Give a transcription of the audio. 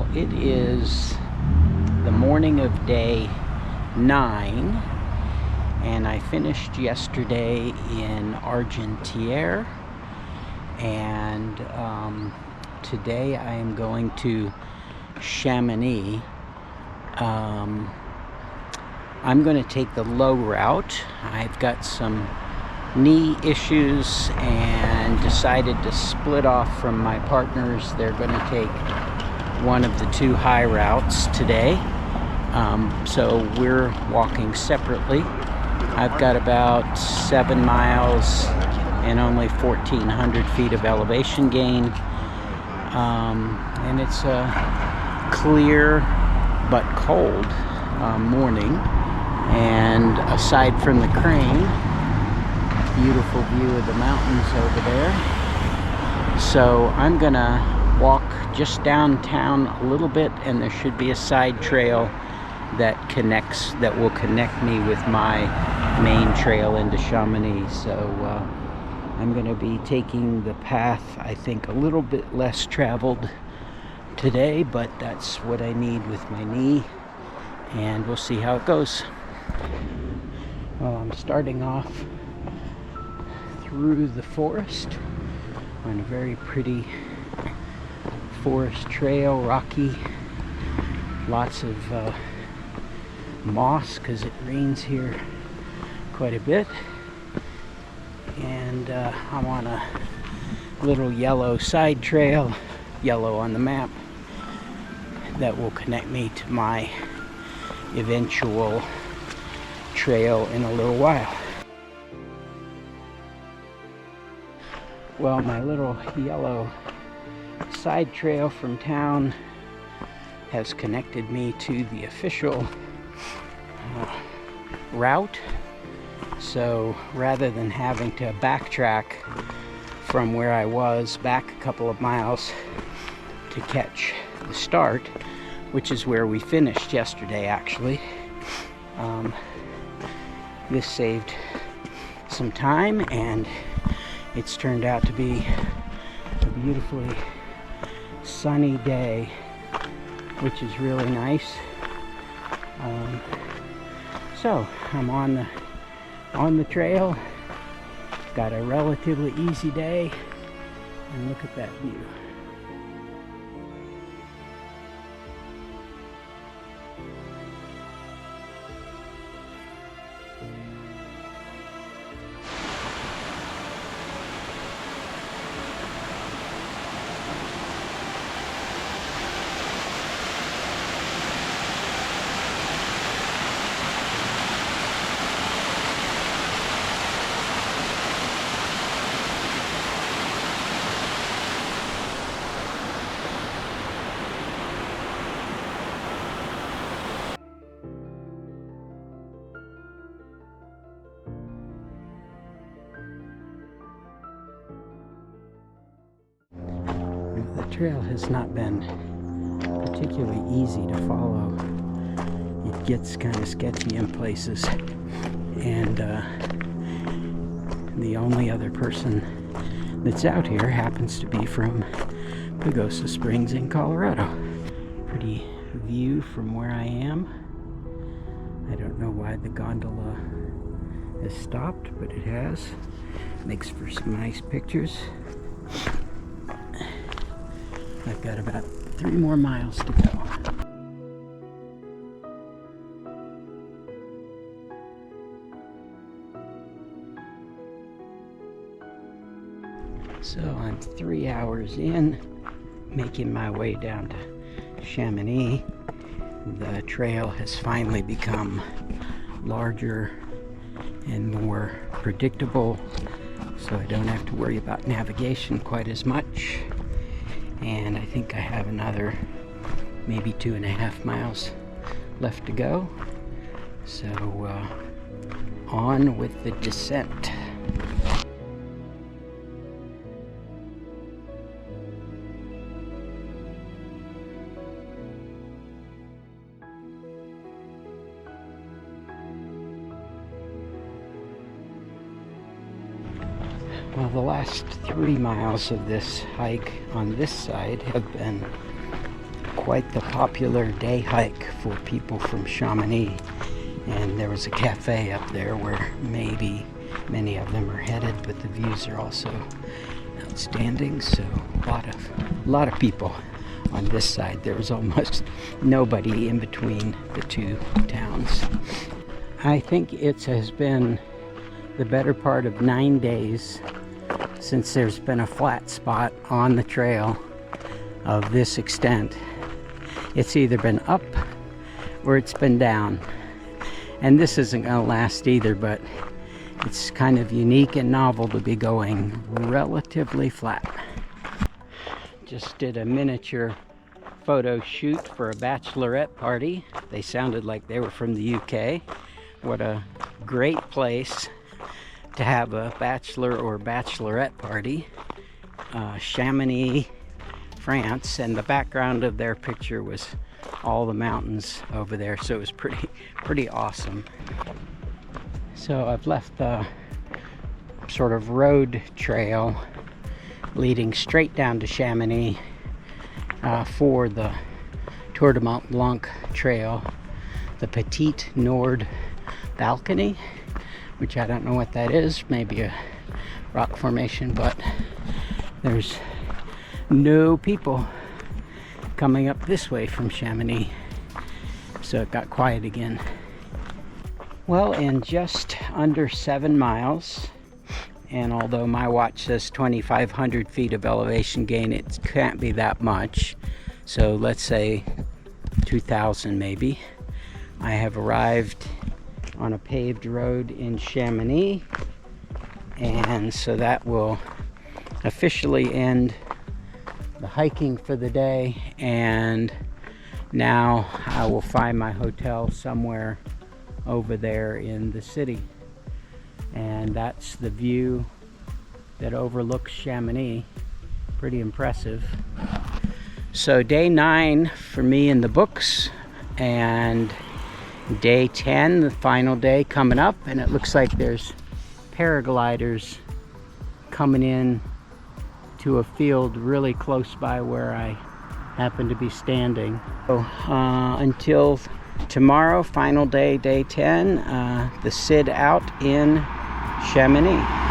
Well, it is the morning of day 9, and I finished yesterday in Argentiere, and today I am going to Chamonix. I'm going to take the low route. I've got some knee issues and decided to split off from my partners. They're going to take one of the two high routes today. So we're walking separately. I've got about 7 miles and only 1,400 feet of elevation gain. And it's a clear but cold morning. And aside from the crane, beautiful view of the mountains over there. So I'm gonna walk just downtown a little bit, and there should be a side trail that will connect me with my main trail into Chamonix. So I'm gonna be taking the path, I think, a little bit less traveled today, but that's what I need with my knee, and we'll see how it goes. Well, I'm starting off through the forest on a very pretty forest trail, rocky, lots of moss because it rains here quite a bit, and I'm on a little yellow side trail, yellow on the map, that will connect me to my eventual trail in a little while. Well, my little yellow side trail from town has connected me to the official route. So rather than having to backtrack from where I was back a couple of miles to catch the start, which is where we finished yesterday actually, this saved some time, and it's turned out to be a beautifully sunny day, which is really nice. So I'm on the trail, got a relatively easy day, and look at that view. The trail has not been particularly easy to follow. It gets kind of sketchy in places, and the only other person that's out here happens to be from Pagosa Springs in Colorado. Pretty view from where I am. I don't know why the gondola has stopped, but it has. Makes for some nice pictures. I've got about 3 more miles to go. So I'm 3 hours in, making my way down to Chamonix. The trail has finally become larger and more predictable, so I don't have to worry about navigation quite as much. And I think I have another maybe 2.5 miles left to go. So on with the descent. Well, the last 3 miles of this hike on this side have been quite the popular day hike for people from Chamonix. And there was a cafe up there where maybe many of them are headed, but the views are also outstanding. So a lot of people on this side. There was almost nobody in between the two towns. I think it has been the better part of 9 days since there's been a flat spot on the trail of this extent. It's either been up or it's been down. And this isn't going to last either, but it's kind of unique and novel to be going relatively flat. Just did a miniature photo shoot for a bachelorette party. They sounded like they were from the UK. What a great place to have a bachelor or bachelorette party. Chamonix, France, and the background of their picture was all the mountains over there, so it was pretty awesome. So I've left the sort of road trail leading straight down to Chamonix for the Tour du Mont Blanc trail, the Petite Nord Balcony, which I don't know what that is, maybe a rock formation, but there's no people coming up this way from Chamonix, so it got quiet again. Well, in just under 7 miles, and although my watch says 2,500 feet of elevation gain, it can't be that much, so let's say 2,000 maybe, I have arrived on a paved road in Chamonix, and so that will officially end the hiking for the day. And now I will find my hotel somewhere over there in the city, and that's the view that overlooks Chamonix. Pretty impressive. So day 9 for me in the books, and day 10, the final day, coming up, and it looks like there's paragliders coming in to a field really close by where I happen to be standing. So until tomorrow, final day, day 10, the Sid out in Chamonix.